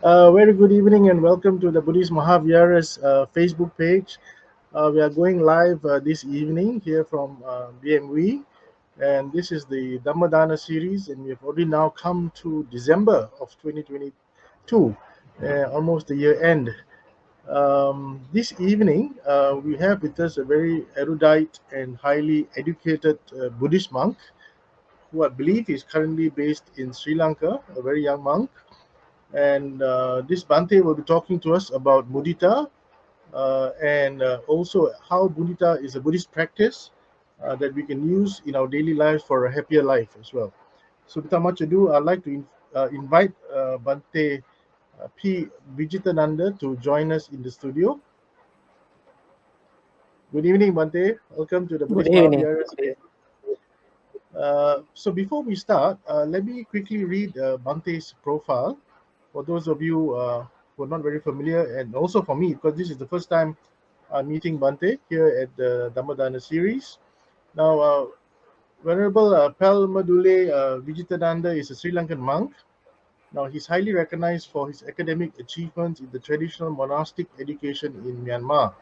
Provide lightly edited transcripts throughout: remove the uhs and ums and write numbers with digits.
Very good evening and welcome to the Buddhist Mahavihara's Facebook page. We are going live this evening here from BMV, and this is the Dhammadana series, and we have already now come to December of 2022, almost the year end. This evening, we have with us a very erudite and highly educated Buddhist monk who I believe is currently based in Sri Lanka, a very young monk. And this Bhante will be talking to us about mudita and also how mudita is a Buddhist practice that we can use in our daily lives for a happier life as well. So without much ado, I'd like to invite Bhante P Vijithananda to join us in the studio. Good evening, Bhante. Welcome to the Good Buddhist evening. Mahavihara. So before we start, let me quickly read Bhante's profile for those of you who are not very familiar, and also for me, because this is the first time I'm meeting Bhante here at the Dhammadana series. Now, Venerable Palmadule Vijitananda is a Sri Lankan monk. Now, he's highly recognized for his academic achievements in the traditional monastic education in Myanmar.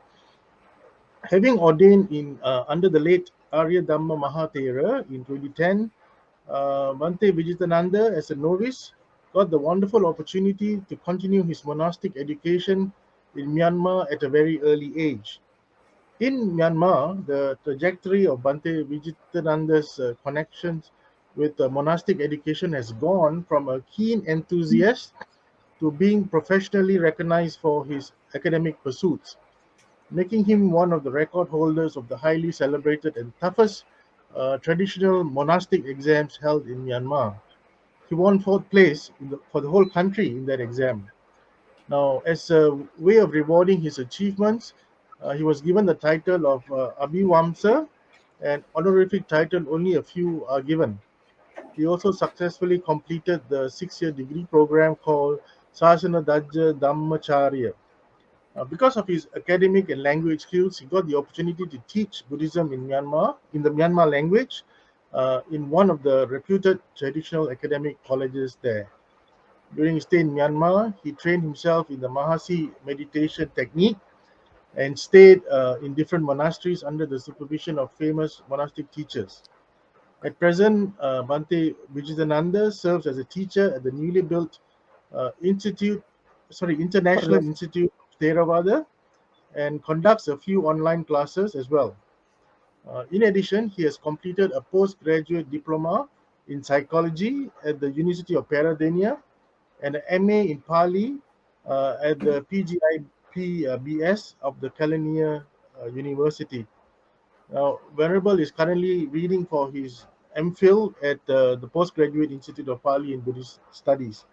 Having ordained in under the late Arya Dhamma Mahathera in 2010, Bhante Vijitananda, as a novice, got the wonderful opportunity to continue his monastic education in Myanmar at a very early age. In Myanmar, the trajectory of Bhante Vijitananda's connections with monastic education has gone from a keen enthusiast to being professionally recognized for his academic pursuits, making him one of the record holders of the highly celebrated and toughest traditional monastic exams held in Myanmar. He won fourth place for the whole country in that exam. Now, as a way of rewarding his achievements, he was given the title of Abhivamsa, an honorific title only a few are given. He also successfully completed the 6-year degree program called Sasana Dajja Dhammacharya. Because of his academic and language skills, he got the opportunity to teach Buddhism in Myanmar, in the Myanmar language, in one of the reputed traditional academic colleges there. During his stay in Myanmar, he trained himself in the Mahasi meditation technique and stayed in different monasteries under the supervision of famous monastic teachers. At present, Bhante Vijitananda serves as a teacher at the newly built International Always. Institute of Theravada and conducts a few online classes as well. In addition, he has completed a postgraduate diploma in psychology at the University of Peradeniya and an MA in Pali at the PGIPBS of the Kelaniya University. Now, Venerable is currently reading for his MPhil at the Postgraduate Institute of Pali in Buddhist Studies.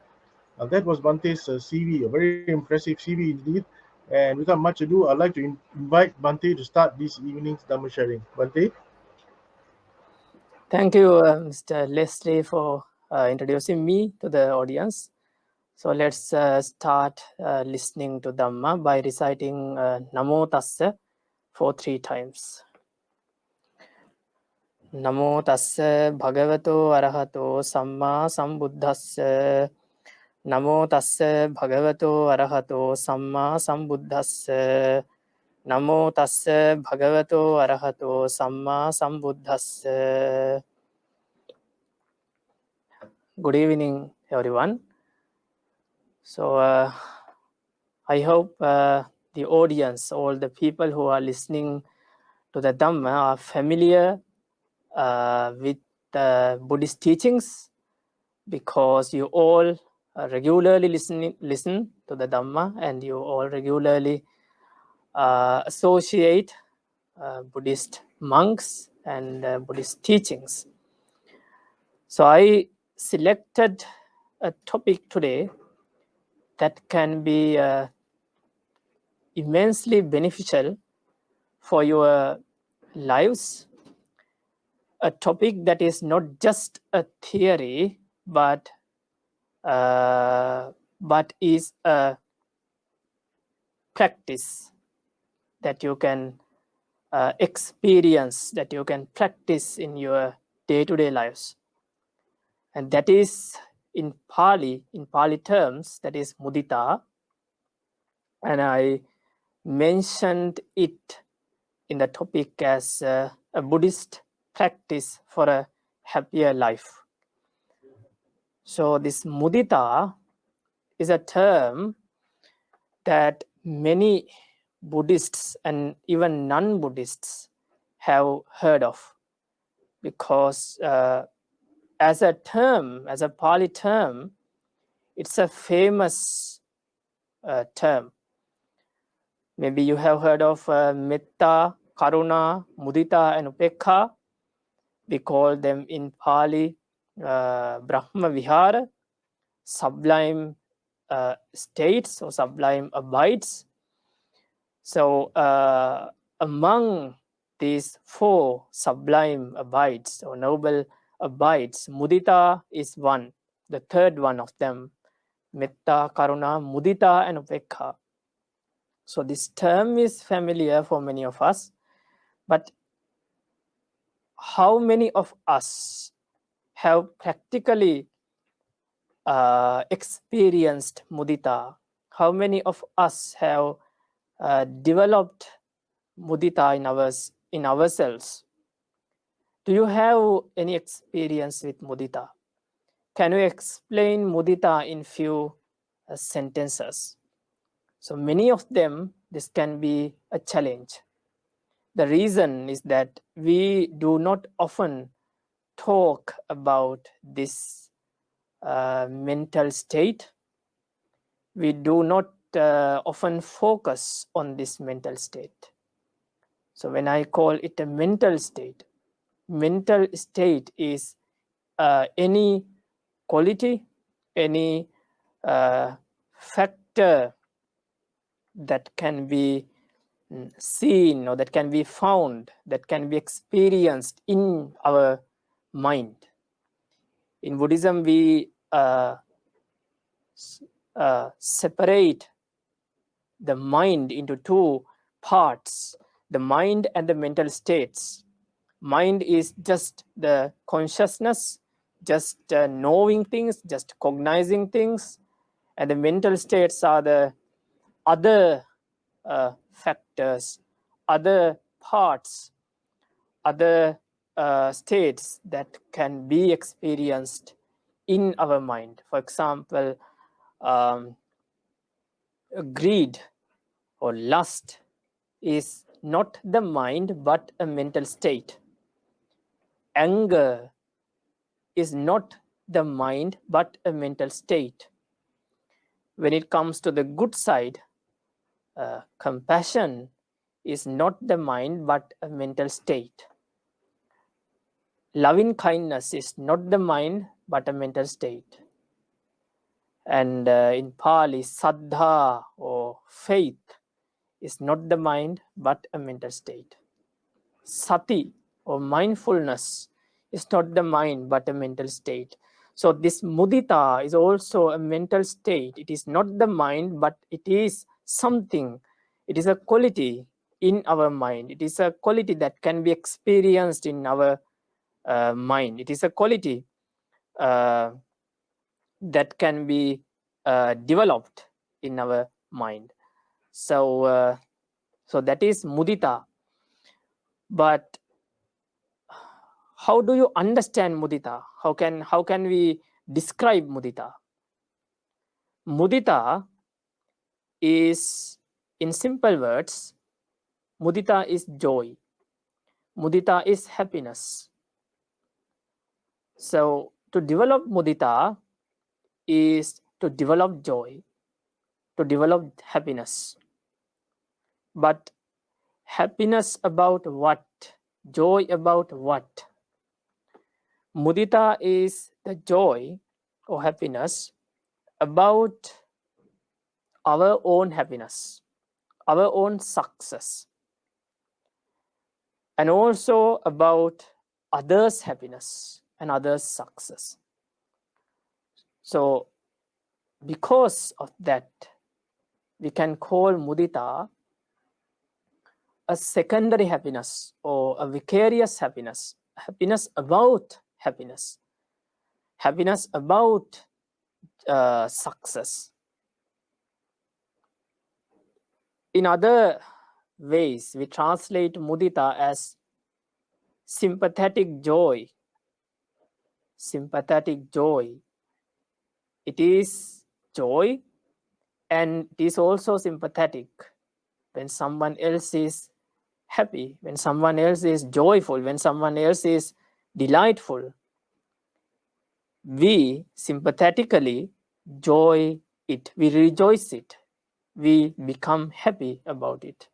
That was Bhante's CV, a very impressive CV indeed. And without much ado, I'd like to invite Bhante to start this evening's Dhamma sharing. Bhante? Thank you, Mr. Leslie, for introducing me to the audience. So let's start listening to Dhamma by reciting Namo Tassa for 3 times. Namo Tassa Bhagavato Arahato Samma Sambuddhassa. Namo Tassa Bhagavato Arahato Samma Sambuddhassa. Namo Tassa Bhagavato Arahato Samma Sambuddhassa. Good evening, everyone. So I hope the audience, all the people who are listening to the Dhamma are familiar with the Buddhist teachings, because you all regularly listen to the Dhamma, and you all regularly associate Buddhist monks and Buddhist teachings. So I selected a topic today that can be immensely beneficial for your lives. A topic that is not just a theory, but is a practice that you can experience, that you can practice in your day-to-day lives. And that is in Pali terms, that is mudita, and I mentioned it in the topic as a Buddhist practice for a happier life. So this mudita is a term that many Buddhists and even non-Buddhists have heard of, because as a term, as a Pali term, it's a famous term. Maybe you have heard of Metta, Karuna, Mudita, and Upekha. We call them in Pali Brahma Vihara, sublime states or sublime abides. So among these 4 sublime abides or noble abides, mudita is one, the third one of them. Metta, Karuna, Mudita, and Upekha. So this term is familiar for many of us, but how many of us have practically experienced mudita? How many of us have developed mudita in ourselves? Do you have any experience with mudita? Can you explain mudita in few sentences? So many of them, this can be a challenge. The reason is that we do not often talk about this mental state. We do not often focus on this mental state. So when I call it a mental state is any quality, any factor that can be seen or that can be found, that can be experienced in our mind. In Buddhism, we separate the mind into 2 parts, the mind and the mental states. Mind is just the consciousness, just knowing things, just cognizing things, and the mental states are the other factors, other parts, other states that can be experienced in our mind. For example, greed or lust is not the mind but a mental state. Anger is not the mind but a mental state. When it comes to the good side, compassion is not the mind but a mental state. Loving kindness is not the mind but a mental state. And in Pali, saddha or faith is not the mind but a mental state. Sati or mindfulness is not the mind but a mental state. So this mudita is also a mental state. It is not the mind but it is something. It is a quality in our mind. It is a quality that can be experienced in our mind. It is a quality that can be developed in our mind. So so that is mudita. But how do you understand mudita? How can we describe mudita? Mudita is, in simple words, mudita is joy. Mudita is happiness. So to develop mudita is to develop joy, to develop happiness. But happiness about what? Joy about what? Mudita is the joy or happiness about our own happiness, our own success, and also about others' happiness and others' success. So because of that, we can call mudita a secondary happiness or a vicarious happiness, happiness about happiness, happiness about success. In other ways, we translate mudita as sympathetic joy. Sympathetic joy. It is joy and it is also sympathetic when someone else is happy, when someone else is joyful, when someone else is delightful. We sympathetically joy it, we rejoice it, we become happy about it.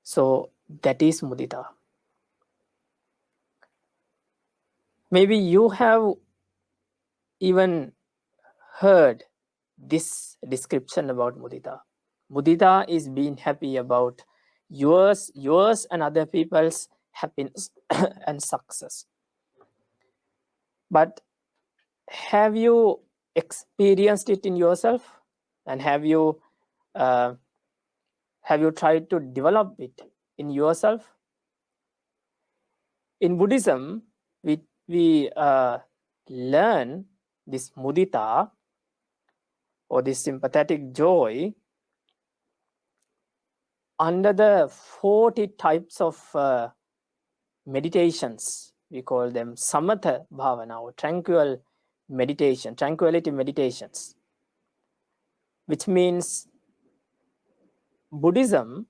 So that is mudita. Maybe you have even heard this description about mudita. Mudita is being happy about yours and other people's happiness and success. But have you experienced it in yourself, and have you tried to develop it in yourself? In Buddhism, we learn this mudita or this sympathetic joy under the 40 types of meditations. We call them samatha bhavana or tranquil meditation, tranquility meditations, which means Buddhism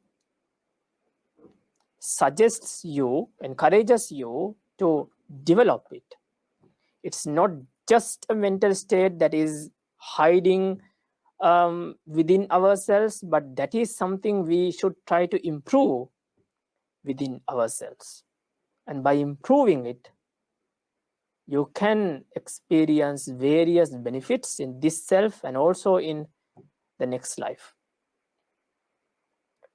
suggests you, encourages you to develop it. It's not just a mental state that is hiding within ourselves, but that is something we should try to improve within ourselves. And by improving it, you can experience various benefits in this self and also in the next life.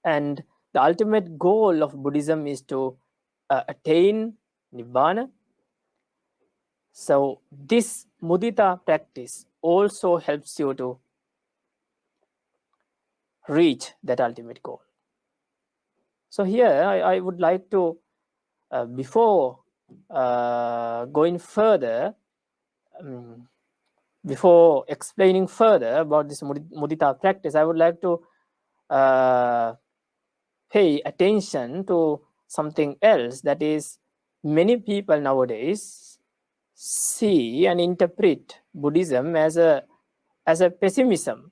And the ultimate goal of Buddhism is to attain Nibbana. So this mudita practice also helps you to reach that ultimate goal. So here I would like to, before going further, before explaining further about this mudita practice, I would like to pay attention to something else, that is, many people nowadays see and interpret Buddhism as a pessimism.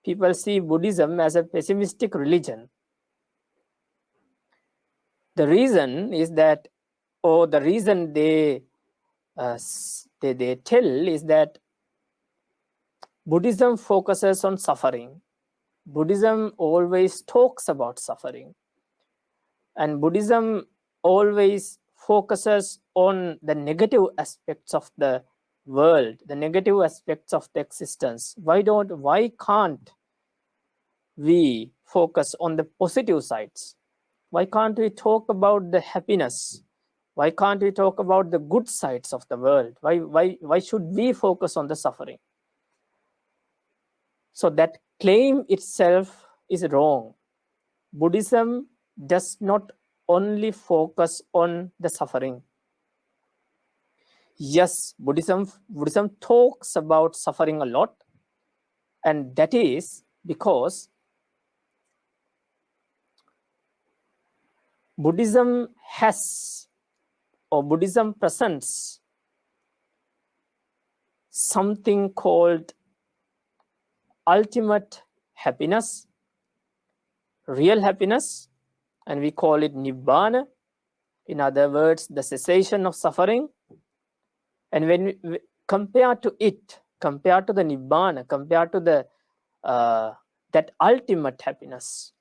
People see Buddhism as a pessimistic religion. The reason is that, or the reason they tell is that Buddhism focuses on suffering. Buddhism always talks about suffering. And Buddhism always focuses on the negative aspects of the world, the negative aspects of the existence. Why can't we focus on the positive sides? Why can't we talk about the happiness? Why can't we talk about the good sides of the world? Why should we focus on the suffering? So that claim itself is wrong. Buddhism does not only focus on the suffering. Yes, Buddhism talks about suffering a lot, and that is because Buddhism has, or Buddhism presents, something called ultimate happiness, real happiness, and we call it Nibbana. In other words, the cessation of suffering. And when we compare to it, compared to the Nibbana, compared to the that ultimate happiness,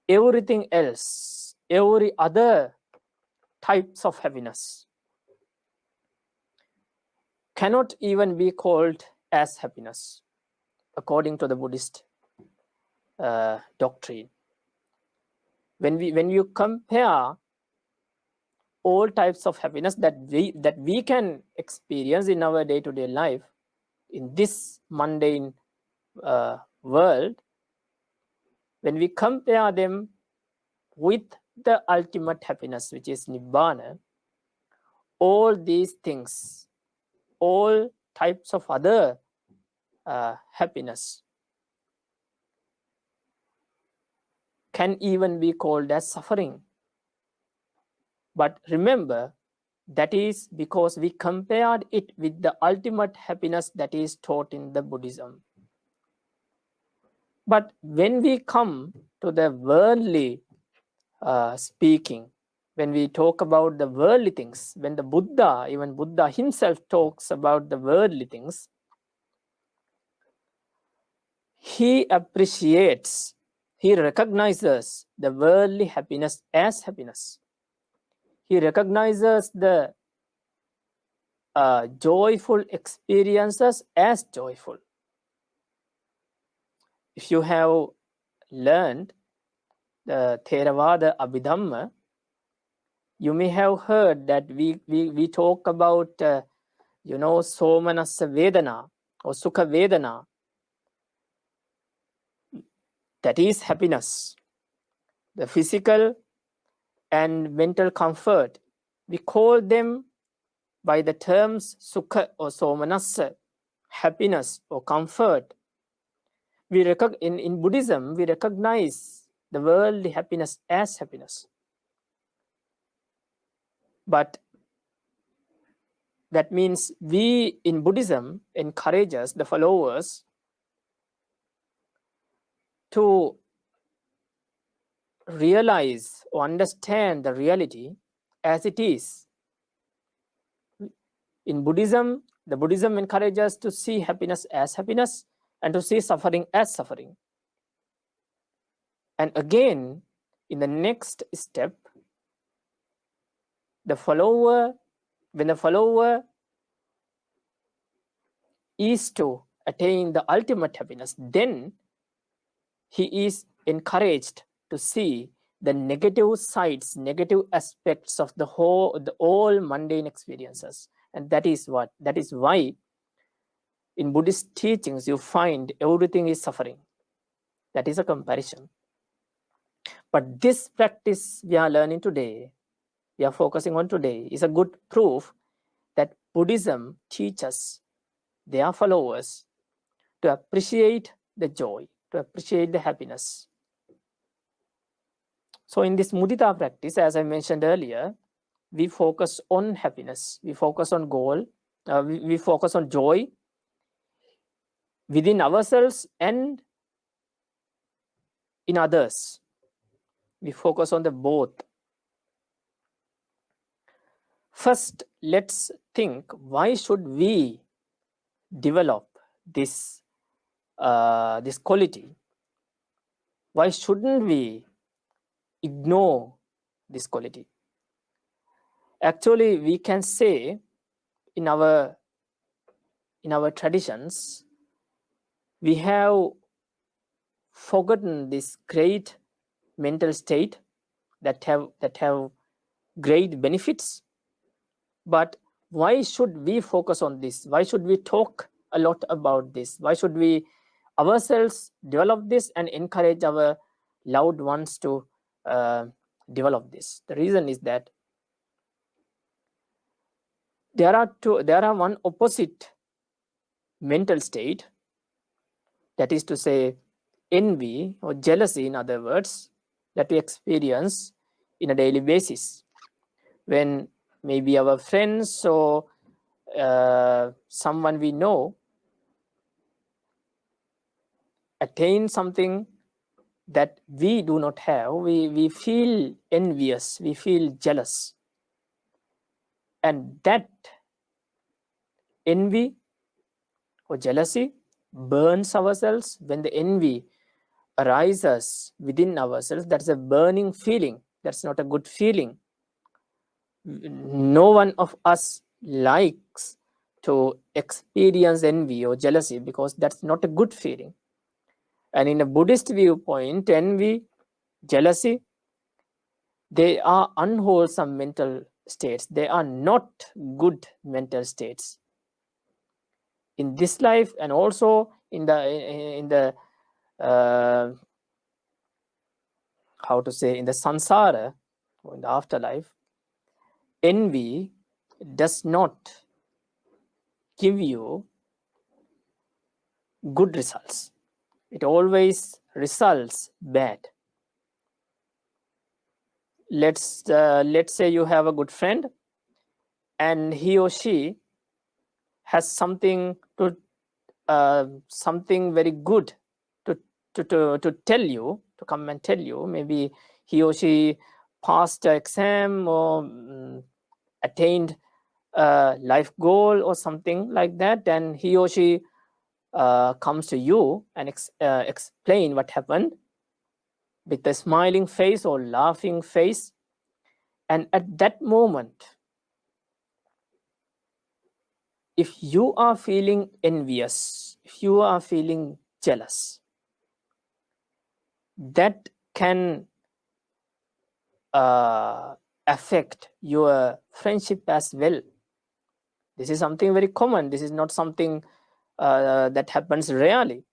everything else, every other types of happiness cannot even be called as happiness, according to the Buddhist doctrine. When you compare all types of happiness that we can experience in our day-to-day life, in this mundane world, when we compare them with the ultimate happiness, which is Nibbana, all these things all types of other happiness can even be called as suffering. But remember, that is because we compared it with the ultimate happiness that is taught in the Buddhism. But when we come to the worldly speaking, when we talk about the worldly things, when the Buddha, even Buddha himself talks about the worldly things, he appreciates, he recognizes the worldly happiness as happiness. He recognizes the joyful experiences as joyful. If you have learned the Theravada Abhidhamma, you may have heard that we talk about, Somanassa Vedana or Sukha Vedana. That is happiness. The physical and mental comfort, we call them by the terms Sukha or Somanassa, happiness or comfort. In Buddhism, we recognize the worldly happiness as happiness. But that means we in Buddhism encourages the followers to realize or understand the reality as it is. In Buddhism, the Buddhism encourages us to see happiness as happiness and to see suffering as suffering. And again, in the next step, when the follower is to attain the ultimate happiness, then he is encouraged to see the negative sides, negative aspects of all mundane experiences. And that is why in Buddhist teachings you find everything is suffering. That is a comparison. But this practice we are learning today, we are focusing on today, is a good proof that Buddhism teaches their followers to appreciate the joy, to appreciate the happiness. So in this mudita practice, as I mentioned earlier, we focus on happiness, we focus on goal, we focus on joy within ourselves and in others. We focus on the both. First, let's think, why should we develop this quality? Why shouldn't we ignore this quality? Actually, we can say in our traditions, we have forgotten this great mental state that have great benefits. But why should we focus on this? Why should we talk a lot about this? Why should we ourselves develop this and encourage our loved ones to develop this? The reason is that there are one opposite mental state, that is to say envy or jealousy, in other words, that we experience in a daily basis when maybe our friends or someone we know attain something that we do not have. We feel envious, we feel jealous, and that envy or jealousy burns ourselves. When the envy arises within ourselves, that's a burning feeling. That's not a good feeling. No one of us likes to experience envy or jealousy because that's not a good feeling. And in a Buddhist viewpoint, envy, jealousy, they are unwholesome mental states. They are not good mental states. In this life and also in the in the samsara or in the afterlife, envy does not give you good results. It always results bad. Let's say you have a good friend, and he or she has something very good to tell you, to come and tell you. Maybe he or she passed an exam or attained a life goal or something like that, and he or she comes to you and explain what happened with a smiling face or laughing face. And at that moment, if you are feeling envious, if you are feeling jealous, that can affect your friendship as well. This is something very common. This is not something that happens rarely.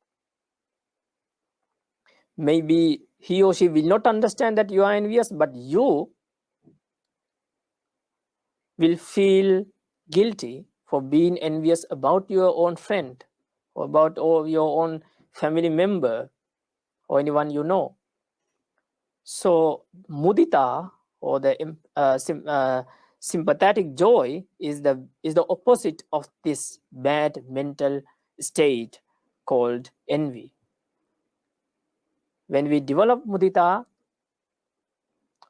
Maybe he or she will not understand that you are envious, but you will feel guilty for being envious about your own friend or about your own family member or anyone you know. So mudita, or the sympathetic joy, is the opposite of this bad mental state called envy. When we develop mudita,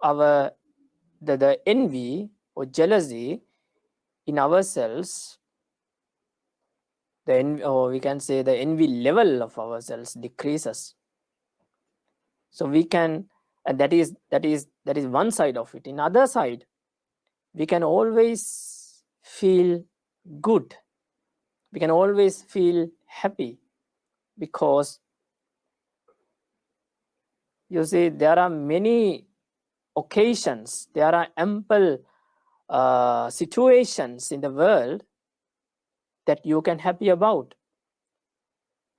the envy or jealousy in ourselves, or we can say the envy level of ourselves decreases. So we can, and that is one side of it. In other side, we can always feel good. We can always feel happy, because you see, there are many occasions, there are ample situations in the world that you can happy about.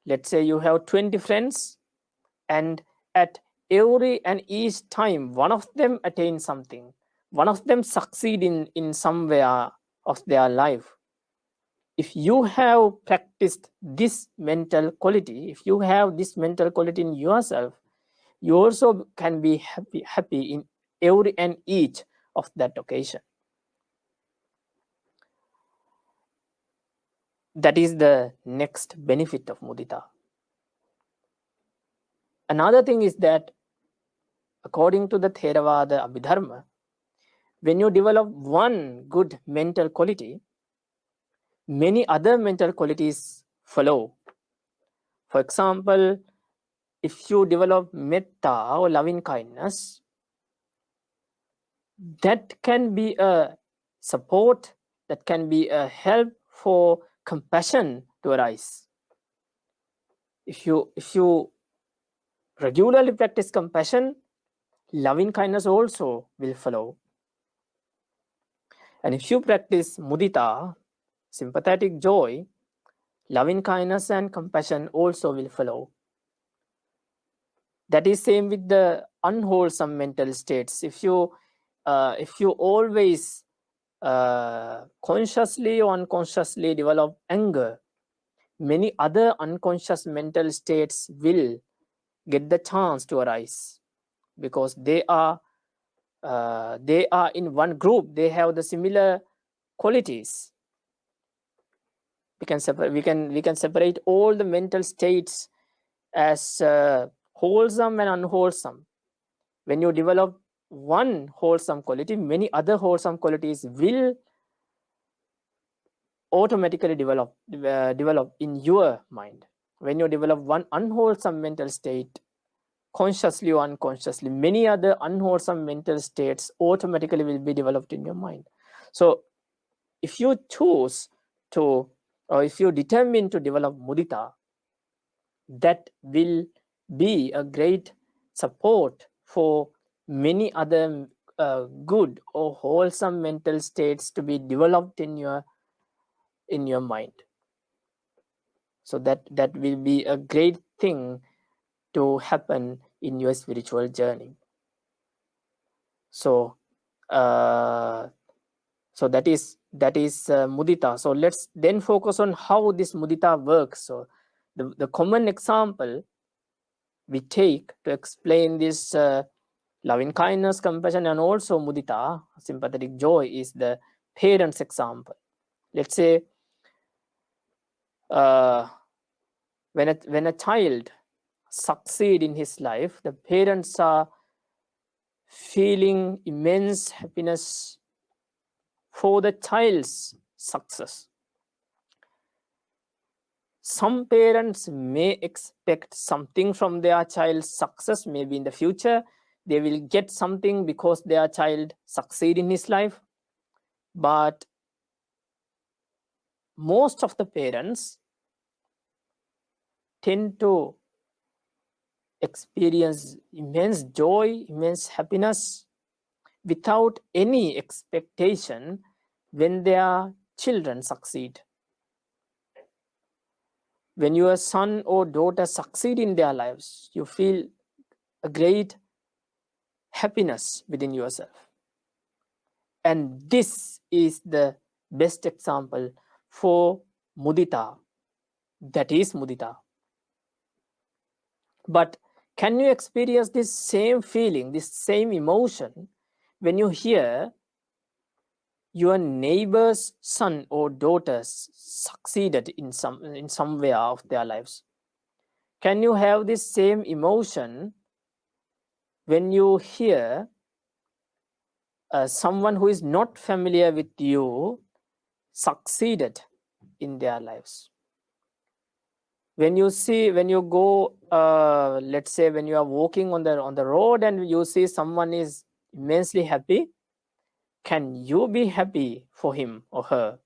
Let's say you have 20 friends, and at every and each time one of them attains something, one of them succeed in somewhere of their life. If you have practiced this mental quality, if you have this mental quality in yourself, you also can be happy in every and each of that occasion. That is the next benefit of mudita. Another thing is that, according to the Theravada Abhidharma, when you develop one good mental quality, many other mental qualities follow. For example, if you develop metta or loving kindness, that can be a support, that can be a help for compassion to arise. If you regularly practice compassion, loving kindness also will follow. And if you practice mudita, sympathetic joy, loving kindness and compassion also will follow. That is same with the unwholesome mental states. If you always consciously or unconsciously develop anger, many other unconscious mental states will get the chance to arise, because they are in one group. They have the similar qualities. We can separate all the mental states as wholesome and unwholesome. When you develop one wholesome quality, many other wholesome qualities will automatically develop in your mind. When you develop one unwholesome mental state, consciously or unconsciously, many other unwholesome mental states automatically will be developed in your mind. So if you choose to, or if you determine to develop mudita, that will be a great support for many other good or wholesome mental states to be developed in your mind. So that will be a great thing to happen in your spiritual journey. So So that is mudita. So let's then focus on how this mudita works. So the common example we take to explain this loving kindness, compassion, and also mudita, sympathetic joy, is the parents example. Let's say when a child succeed in his life, the parents are feeling immense happiness for the child's success. Some parents may expect something from their child's success. Maybe in the future they will get something because their child succeed in his life. But most of the parents tend to experience immense joy, immense happiness without any expectation when their children succeed. When your son or daughter succeed in their lives, you feel a great happiness within yourself. And this is the best example for mudita. That is mudita. But can you experience this same feeling, this same emotion when you hear your neighbor's son or daughters succeeded in some way of their lives? Can you have this same emotion when you hear someone who is not familiar with you succeeded in their lives? When you go, let's say when you are walking on the road and you see someone is immensely happy, can you be happy for him or her?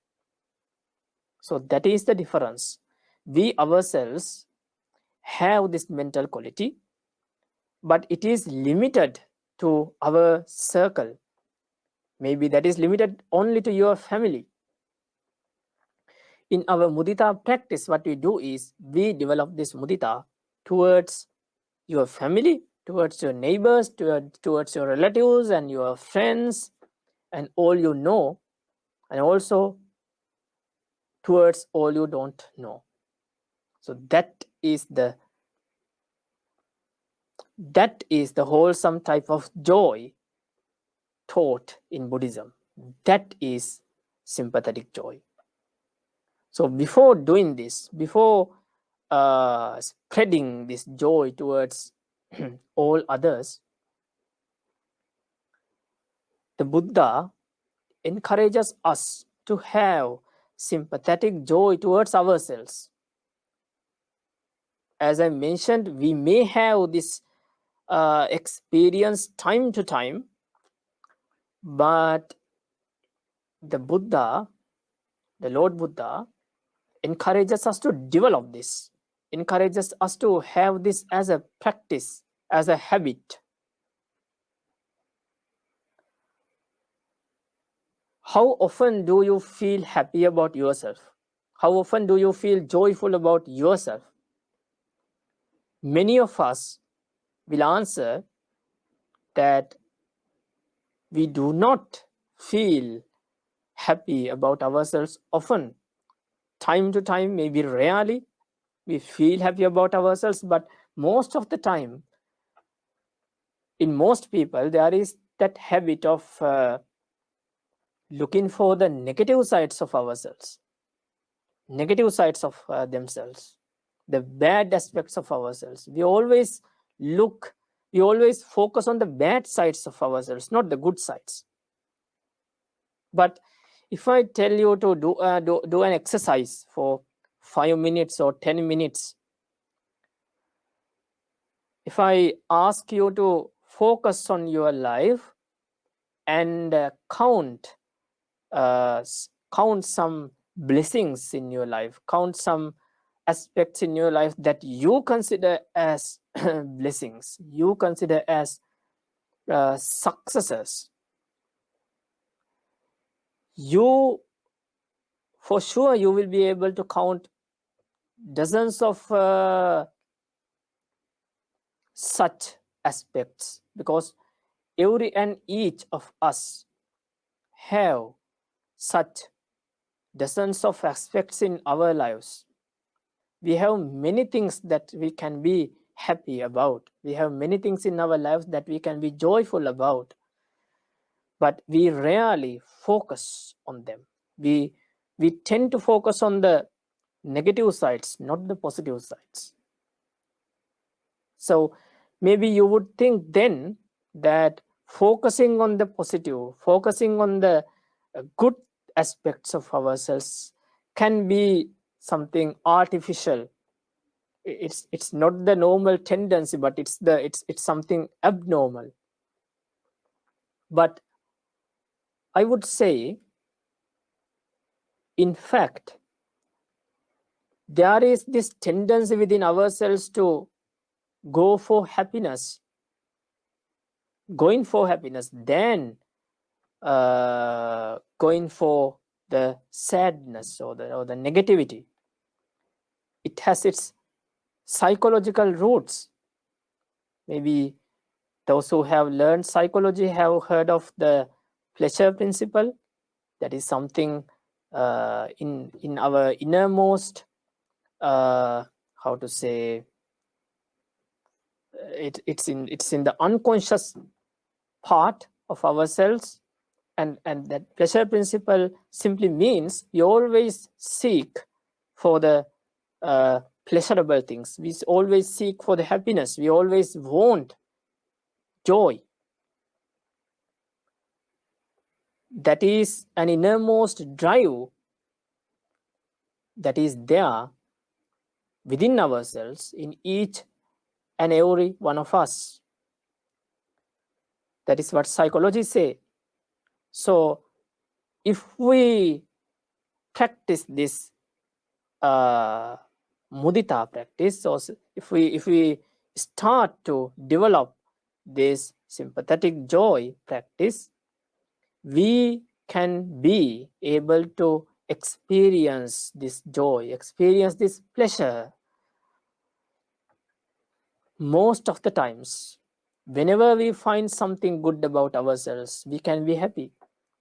So that is the difference. We ourselves have this mental quality, but it is limited to our circle. Maybe that is limited only to your family. In our mudita practice, what we do is we develop this mudita towards your family, towards your neighbors, towards your relatives and your friends and all you know, and also towards all you don't know. So that is the wholesome type of joy taught in Buddhism. That is sympathetic joy. So before doing this, before spreading this joy towards all others, the Buddha encourages us to have sympathetic joy towards ourselves. As I mentioned, we may have this experience time to time, but the Buddha, the Lord Buddha, encourages us to develop this, encourages us to have this as a practice, as a habit. How often do you feel happy about yourself? How often do you feel joyful about yourself? Many of us will answer that we do not feel happy about ourselves often. Time to time, maybe rarely, we feel happy about ourselves, but most of the time, in most people, there is that habit of looking for the negative sides of ourselves, negative sides of themselves, the bad aspects of ourselves. We always focus on the bad sides of ourselves, not the good sides. But if I tell you to do an exercise for 5 minutes or 10 minutes, if I ask you to focus on your life and count some blessings in your life, count some aspects in your life that you consider as blessings, you consider as successes, for sure you will be able to count dozens of such aspects, because every and each of us have such dozens of aspects in our lives. We have many things that we can be happy about. We have many things in our lives that we can be joyful about. But we rarely focus on them. We tend to focus on the negative sides, not the positive sides. So maybe you would think then that focusing on the positive, focusing on the good aspects of ourselves can be something artificial. It's not the normal tendency, but it's something abnormal. But I would say, in fact, there is this tendency within ourselves to go for happiness, then going for the sadness or the negativity. It has its psychological roots. Maybe those who have learned psychology have heard of the pleasure principle. That is something in our innermost, how to say, it's in the unconscious part of ourselves, and that pleasure principle simply means we always seek for the pleasurable things. We always seek for the happiness. We always want joy. That is an innermost drive that is there within ourselves, in each and every one of us. That is what psychology say. So if we practice this mudita practice, or if we start to develop this sympathetic joy practice, we can be able to experience this joy, experience this pleasure. Most of the times, whenever we find something good about ourselves, we can be happy.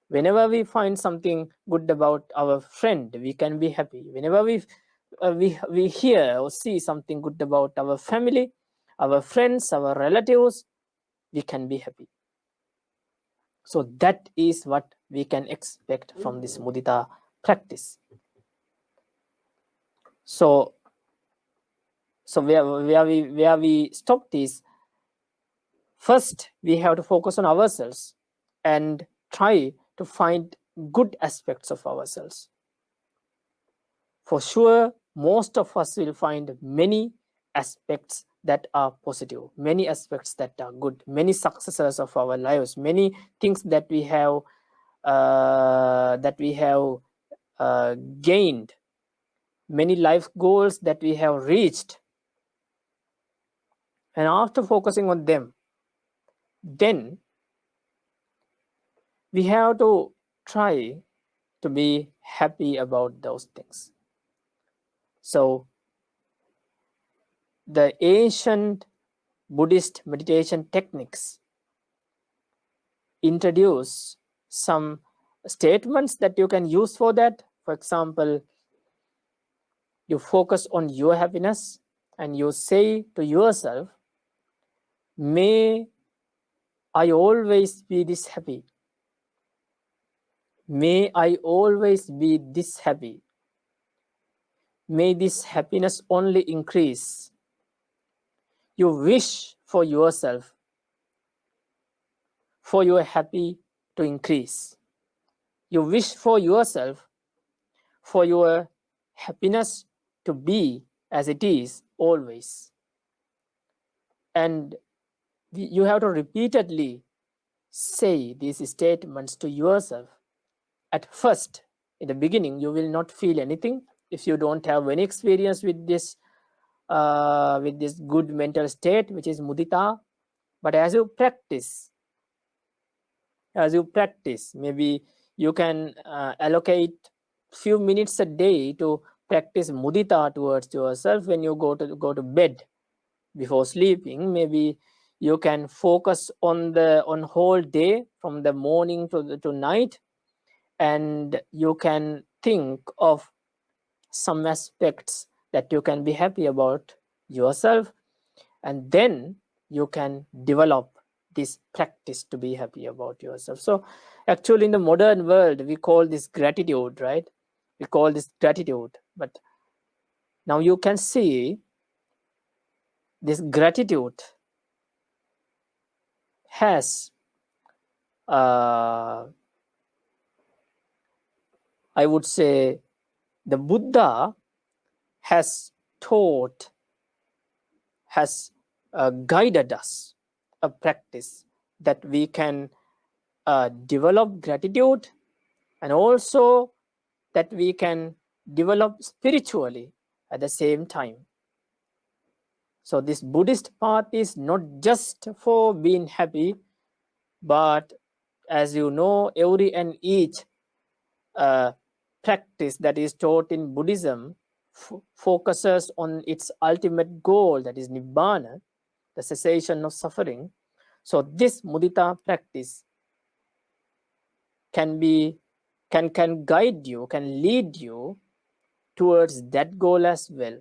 Whenever we find something good about our friend, we can be happy. Whenever we hear or see something good about our family, our friends, our relatives, we can be happy. So that is what we can expect from this mudita practice. So where we stopped is, first we have to focus on ourselves and try to find good aspects of ourselves. For sure, most of us will find many aspects that are positive, many aspects that are good, many successes of our lives, many things that we have gained, many life goals that we have reached. And after focusing on them, then we have to try to be happy about those things. So the ancient Buddhist meditation techniques introduce some statements that you can use for that. For example, you focus on your happiness and you say to yourself, may I always be this happy. May I always be this happy. May this happiness only increase. You wish for yourself, for your happy to increase. You wish for yourself, for your happiness to be as it is always. And you have to repeatedly say these statements to yourself. At first, in the beginning, you will not feel anything if you don't have any experience with this good mental state, which is mudita. But as you practice, maybe you can allocate few minutes a day to practice mudita towards yourself. When you go to bed before sleeping, maybe you can focus on whole day, from the morning to night, and you can think of some aspects that you can be happy about yourself, and then you can develop this practice to be happy about yourself. So actually in the modern world we call this gratitude, right? We call this gratitude, but now you can see this gratitude has I would say the Buddha has taught, has guided us a practice that we can develop gratitude, and also that we can develop spiritually at the same time. So this Buddhist path is not just for being happy, but as you know, every and each practice that is taught in Buddhism focuses on its ultimate goal, that is Nibbana, the cessation of suffering. So this mudita practice can guide you, can lead you towards that goal as well.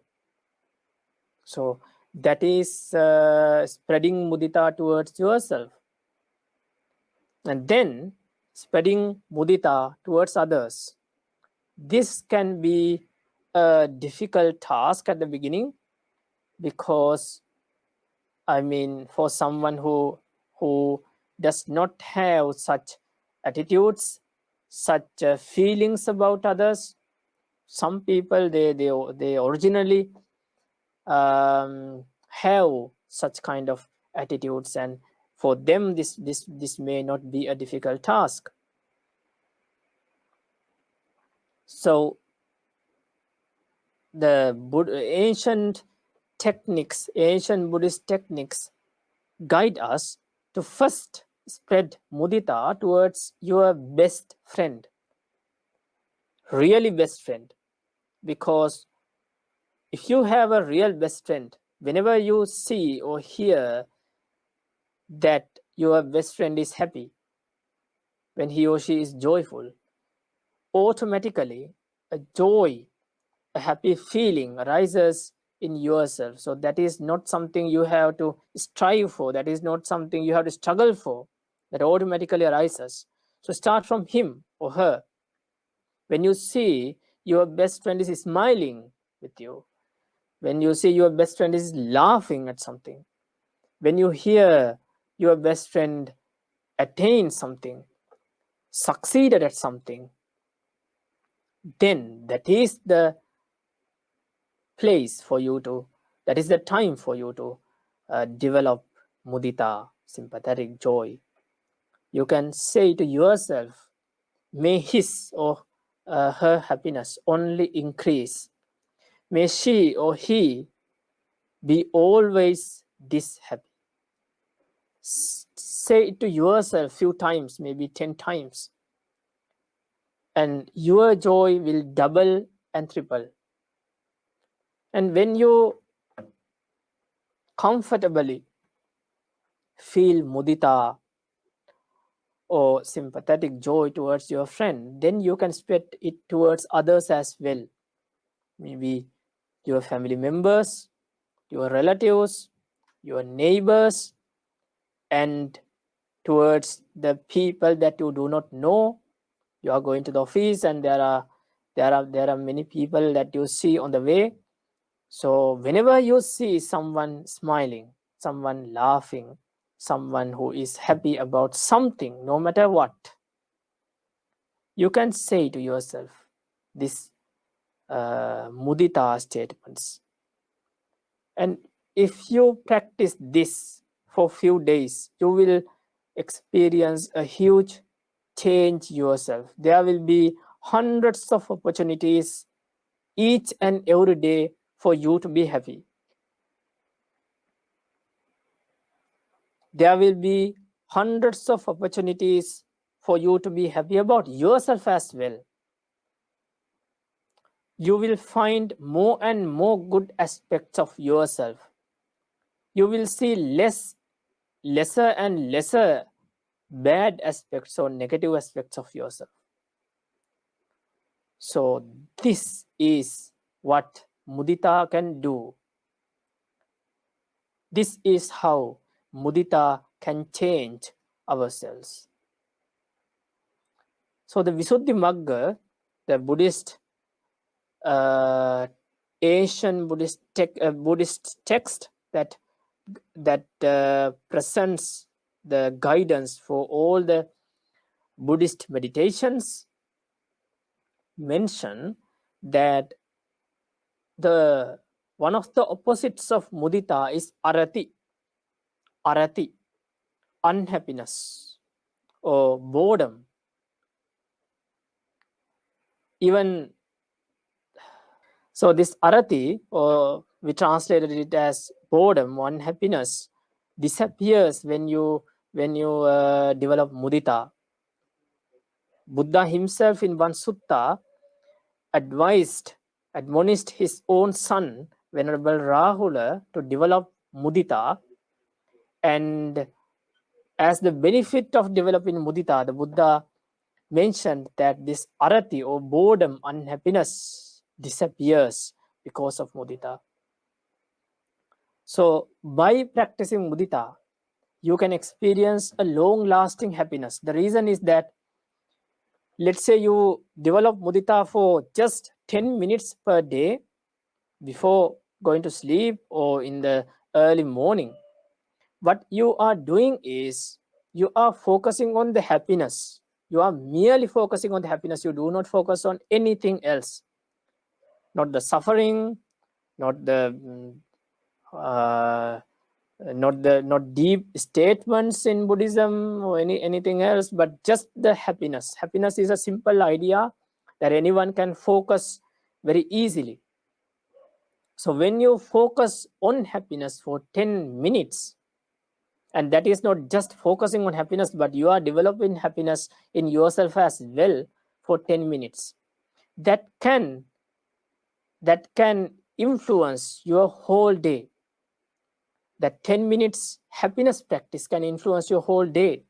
So that is spreading mudita towards yourself, and then spreading mudita towards others. This can be a difficult task at the beginning, because I mean, for someone who does not have such attitudes, such feelings about others, some people they originally have such kind of attitudes, and for them this may not be a difficult task. So the ancient Buddhist techniques guide us to first spread mudita towards your best friend, really best friend. Because if you have a real best friend, whenever you see or hear that your best friend is happy, when he or she is joyful, automatically a joy, a happy feeling arises in yourself. So that is not something you have to strive for, that is not something you have to struggle for, that automatically arises. So start from him or her. When you see your best friend is smiling with you, when you see your best friend is laughing at something, when you hear your best friend attain something, succeeded at something, then that is the place for you to, that is the time for you to develop mudita, sympathetic joy. You can say to yourself, may his or her happiness only increase. May she or he be always this happy. Say it to yourself few times, maybe 10 times, and your joy will double and triple. And when you comfortably feel mudita or sympathetic joy towards your friend, then you can spread it towards others as well. Maybe your family members, your relatives, your neighbors, and towards the people that you do not know. You are going to the office and there are many people that you see on the way. So whenever you see someone smiling, someone laughing, someone who is happy about something, no matter what, you can say to yourself this mudita statements. And if you practice this for few days, you will experience a huge change yourself. There will be hundreds of opportunities each and every day for you to be happy. There will be hundreds of opportunities for you to be happy about yourself as well. You will find more and more good aspects of yourself. You will see lesser and lesser bad aspects or negative aspects of yourself. So this is what mudita can do. This is how mudita can change ourselves. So the Visuddhimagga, the Buddhist Asian Buddhist text that presents the guidance for all the Buddhist meditations, mention that one of the opposites of mudita is arati, unhappiness or boredom. Even so, this arati, or we translated it as boredom, unhappiness, disappears when you develop mudita. Buddha himself in one sutta admonished his own son, Venerable Rahula, to develop mudita. And as the benefit of developing mudita, the Buddha mentioned that this arati or boredom, unhappiness, disappears because of mudita. So by practicing mudita, you can experience a long-lasting happiness. The reason is that, let's say you develop mudita for just 10 minutes per day before going to sleep or in the early morning. What you are doing is you are focusing on the happiness. You are merely focusing on the happiness. You do not focus on anything else. Not the suffering, not the not deep statements in Buddhism or anything else, but just the happiness. Happiness is a simple idea that anyone can focus very easily. So when you focus on happiness for 10 minutes, and that is not just focusing on happiness, but you are developing happiness in yourself as well for 10 minutes, that can influence your whole day. That 10 minutes happiness practice can influence your whole day.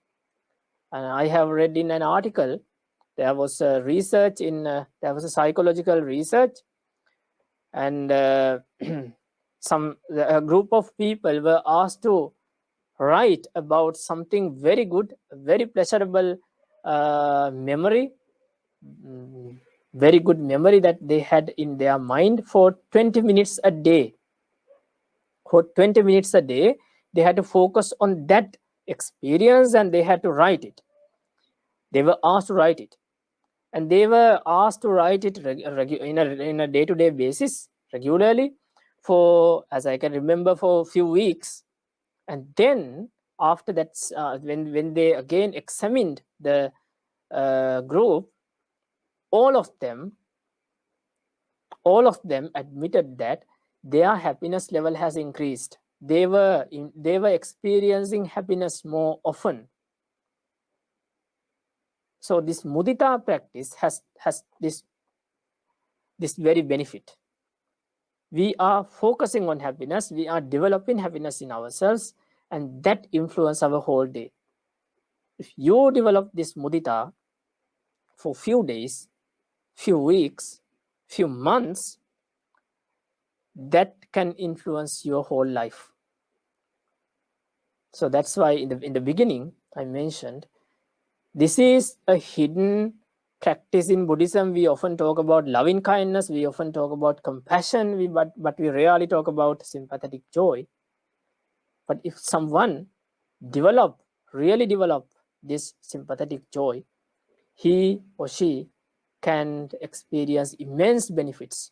And I have read in an article, there was a research there was a psychological research, and a group of people were asked to write about something very good, very pleasurable memory, very good memory that they had in their mind for 20 minutes a day. For 20 minutes a day, they had to focus on that experience and they had to write it. They were asked to write it. And they were asked to write it in a day-to-day basis, regularly, for, as I can remember, for a few weeks. And then after that, when they again examined the group, all of them admitted that their happiness level has increased. They were experiencing happiness more often. So this mudita practice has this very benefit. We are focusing on happiness, we are developing happiness in ourselves, and that influences our whole day. If you develop this mudita for few days, few weeks, few months, that can influence your whole life. So that's why in the beginning I mentioned, this is a hidden practice in Buddhism. We often talk about loving kindness, we often talk about compassion, but we rarely talk about sympathetic joy. But if someone really develop this sympathetic joy, he or she can experience immense benefits.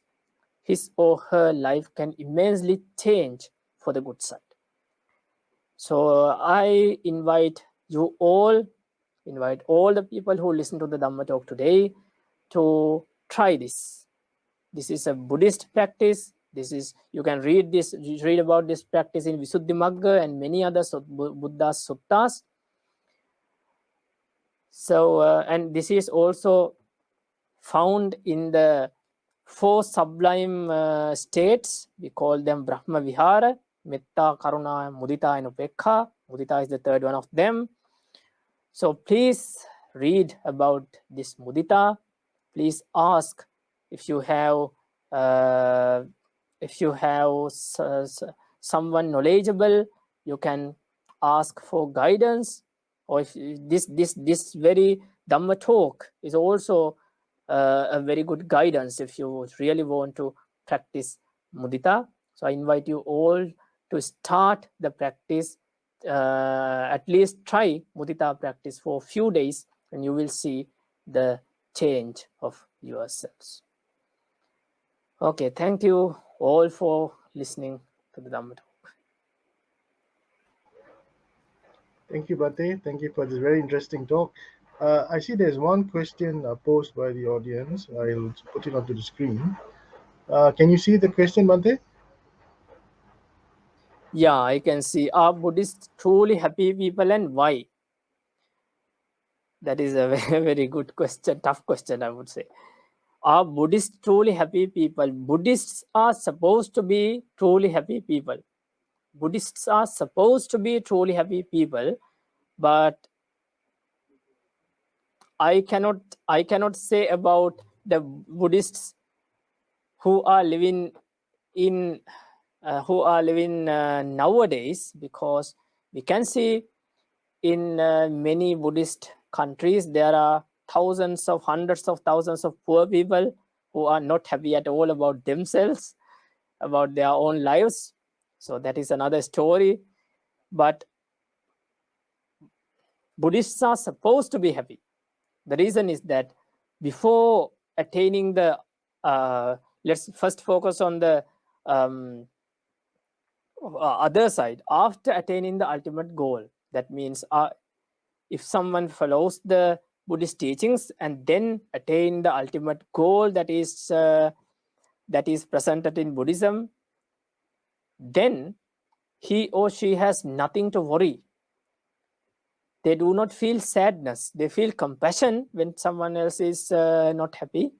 His or her life can immensely change for the good side. So I invite all the people who listen to the Dhamma talk today to try this. This is a Buddhist practice. You can read about this practice in Visuddhimagga and many other Buddha's suttas. So and this is also found in the 4 sublime states. We call them Brahma Vihara, Metta, Karuna, Mudita, and Upekha. Mudita is the 3rd one of them. So please read about this mudita. please ask. If you have someone knowledgeable, you can ask for guidance. Or if this very Dhamma talk is also a very good guidance if you really want to practice mudita. So I invite you all to start the practice. At least try mudita practice for a few days, and you will see the change of yourselves. Okay, thank you all for listening to the Dhamma talk. Thank you, Bhante. Thank you for this very interesting talk. I see there's one question posed by the audience. I'll put it onto the screen. Can you see the question, Bhante? Yeah, I can see. Are Buddhists truly happy people, and why? That is a very, very good question, tough question, I would say. Are Buddhists truly happy people? Buddhists are supposed to be truly happy people. Buddhists are supposed to be truly happy people, but I cannot say about the Buddhists who are living in nowadays, because we can see in many Buddhist countries there are thousands of hundreds of thousands of poor people who are not happy at all about themselves, about their own lives. So that is another story. But Buddhists are supposed to be happy. The reason is that before attaining the let's first focus on the other side. After attaining the ultimate goal, that means if someone follows the Buddhist teachings and then attain the ultimate goal that is presented in Buddhism, then he or she has nothing to worry. They do not feel sadness. They feel compassion when someone else is not happy,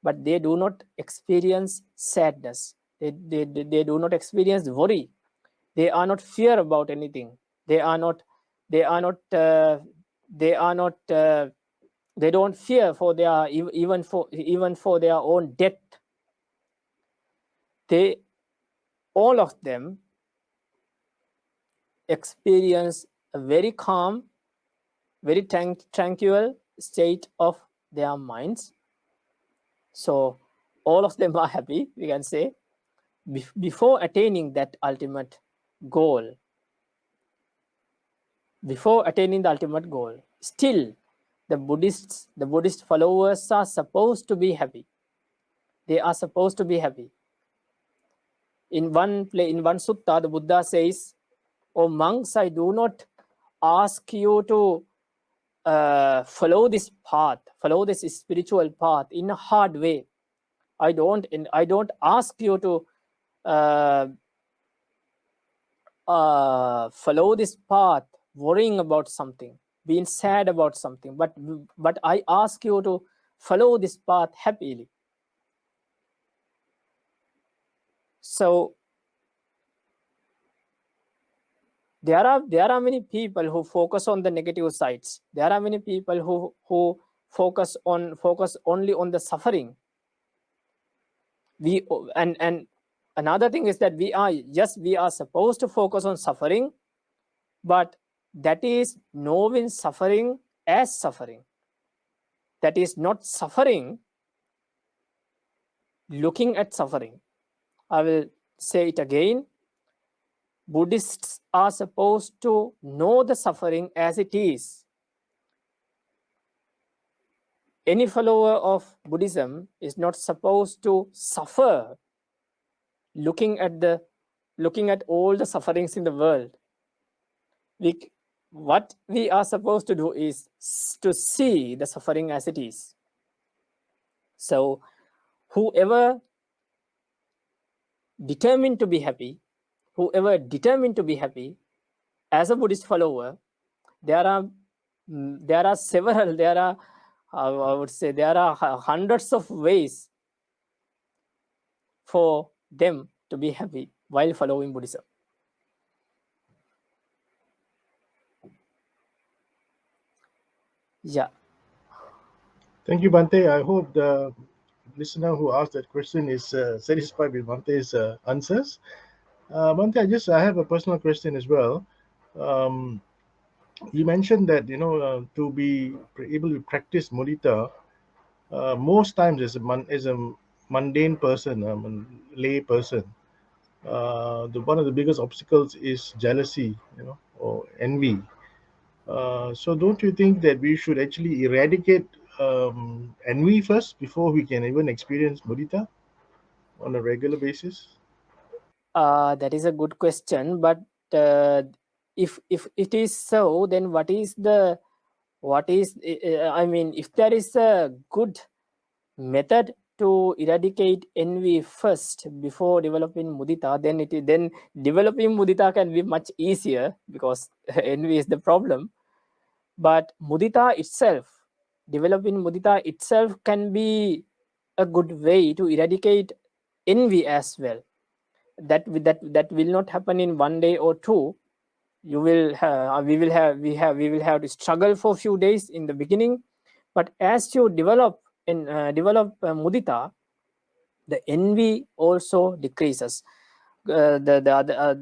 but they do not experience sadness. They do not experience worry. They are not fear about anything. They don't fear for their even for their own death. All of them experience a very calm, very tranquil state of their minds. So all of them are happy, we can say, before attaining that ultimate goal. Before attaining the ultimate goal, still the Buddhist followers are supposed to be happy. They are supposed to be happy. In one sutta, the Buddha says, "Oh monks, I do not ask you to follow this path, follow this spiritual path in a hard way. I don't ask you to follow this path worrying about something, being sad about something, but I ask you to follow this path happily." So there are many people who focus on the negative sides. There are many people who focus only on the suffering. And another thing is that we are supposed to focus on suffering, but that is knowing suffering as suffering. That is not suffering looking at suffering. I will say it again. Buddhists are supposed to know the suffering as it is. Any follower of Buddhism is not supposed to suffer looking at all the sufferings in the world. What we are supposed to do is to see the suffering as it is. So whoever determined to be happy as a Buddhist follower, I would say there are hundreds of ways for them to be happy while following Buddhism. Yeah. Thank you, Bhante. I hope the listener who asked that question is satisfied with Bhante's answers. Bhante, I have a personal question as well. Um, you mentioned that to be able to practice mudita, most times as a mundane person, lay person, one of the biggest obstacles is jealousy, or envy. So don't you think that we should actually eradicate envy first before we can even experience mudita on a regular basis? That is a good question, but if it is so, then what is I mean, if there is a good method to eradicate envy first before developing mudita, then developing mudita can be much easier, because envy is the problem. But mudita itself, developing mudita itself can be a good way to eradicate envy as well. That will not happen in one day or two. You will we will have to struggle for a few days in the beginning, but as you develop mudita, the envy also decreases. The other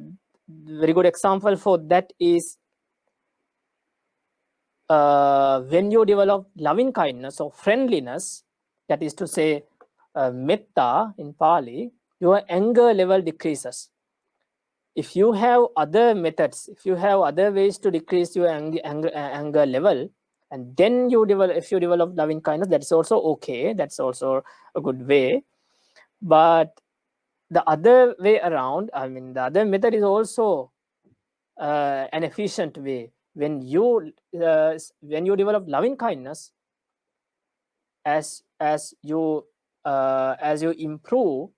very good example for that is when you develop loving kindness or friendliness, that is to say, metta in Pali, your anger level decreases. If you have other methods, if you have other ways to decrease your anger level, and then if you develop loving kindness, that's also okay. That's also a good way. But the other way around, I mean, the other method is also an efficient way. When you develop loving kindness, as you improve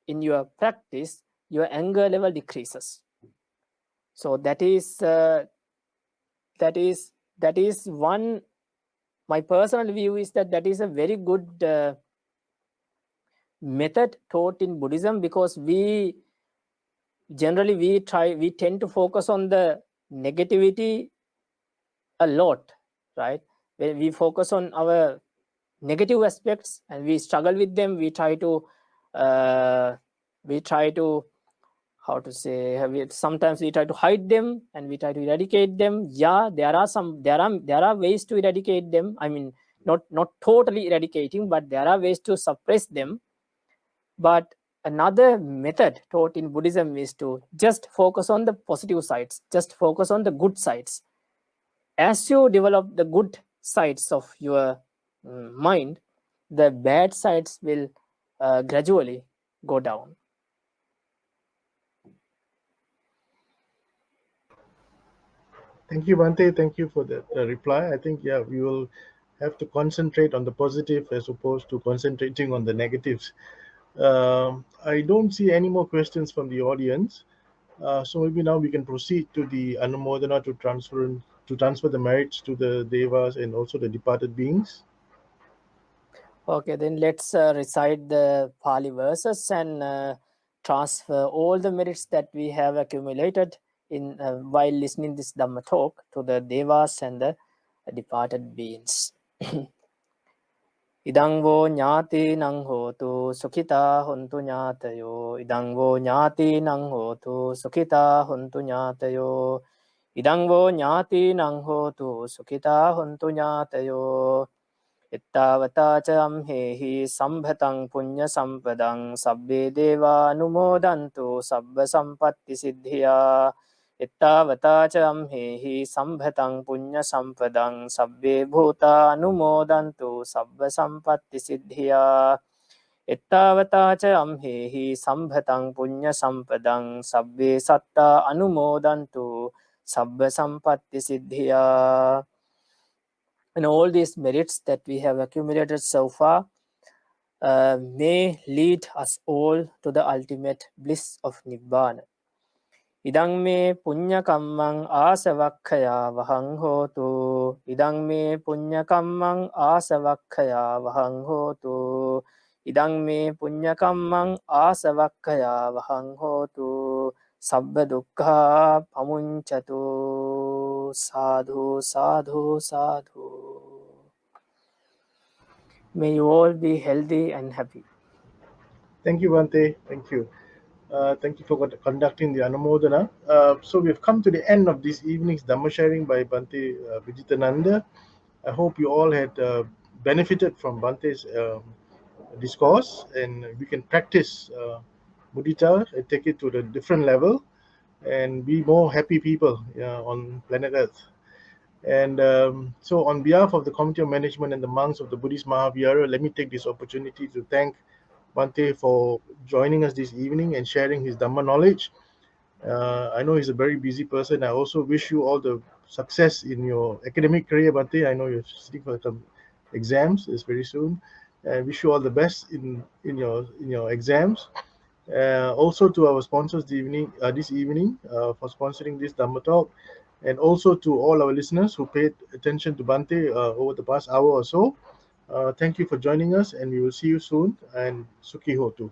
in your practice, your anger level decreases. So that is one. My personal view is that is a very good method taught in Buddhism, because we tend to focus on the negativity a lot, right? When we focus on our negative aspects and we struggle with them, we try to how to say, sometimes we try to hide them and we try to eradicate them. Yeah, there are ways to eradicate them. I mean, not totally eradicating, but there are ways to suppress them. But another method taught in Buddhism is to just focus on the positive sides, just focus on the good sides. As you develop the good sides of your mind, the bad sides will gradually go down. Thank you, Bhante. Thank you for the reply. I think, yeah, we will have to concentrate on the positive as opposed to concentrating on the negatives. I don't see any more questions from the audience. So maybe now we can proceed to the Anumodana to transfer the merits to the devas and also the departed beings. Okay, then let's recite the Pali verses and transfer all the merits that we have accumulated in while listening this Dhamma talk to the devas and the departed beings. Idang vo nyati nang hotu sukhita hontu nyatayo. Idang vo nyati nang hotu sukhita hontu nyatayo. Idang vo nyati nang hotu sukhita hontu nyatayo. Ittavata ca amhehi sambhatang punya sampadang sabbe deva anumodantu sabba sampatti siddhya. Ittavata ca amhehi sambhatang punya sampadang sabbe bhuta anumodantu sabba sampatti siddhya. Ittavata ca amhehi sambhatang punya sampadang sabbe satta anumodantu sabba sampatti siddhya. And all these merits that we have accumulated so far may lead us all to the ultimate bliss of Nibbana. Idang me punya kammang asavakkaya vahang hotu. Idang me punya kammang asavakkaya vahang hotu. Idang me punya kammang asavakkaya vahang hotu. Sabba dukkha pamunchatu. Sadhu, sadhu, sadhu. May you all be healthy and happy. Thank you, Bhante. Thank you. Thank you for conducting the Anumodana. So we've come to the end of this evening's Dhamma sharing by Bhante Vijithananda. I hope you all had benefited from Bhante's discourse, and we can practice mudita and take it to the different level and be more happy people on planet Earth. And so, on behalf of the Committee of Management and the monks of the Buddhist Mahavihara, let me take this opportunity to thank Bhante for joining us this evening and sharing his Dhamma knowledge. I know he's a very busy person. I also wish you all the success in your academic career, Bhante. I know you're sitting for some exams. It's very soon. I wish you all the best in your exams. Also to our sponsors this evening for sponsoring this Dhamma talk, and also to all our listeners who paid attention to Bhante over the past hour or so. Thank you for joining us, and we will see you soon. And Sukhi Hotu.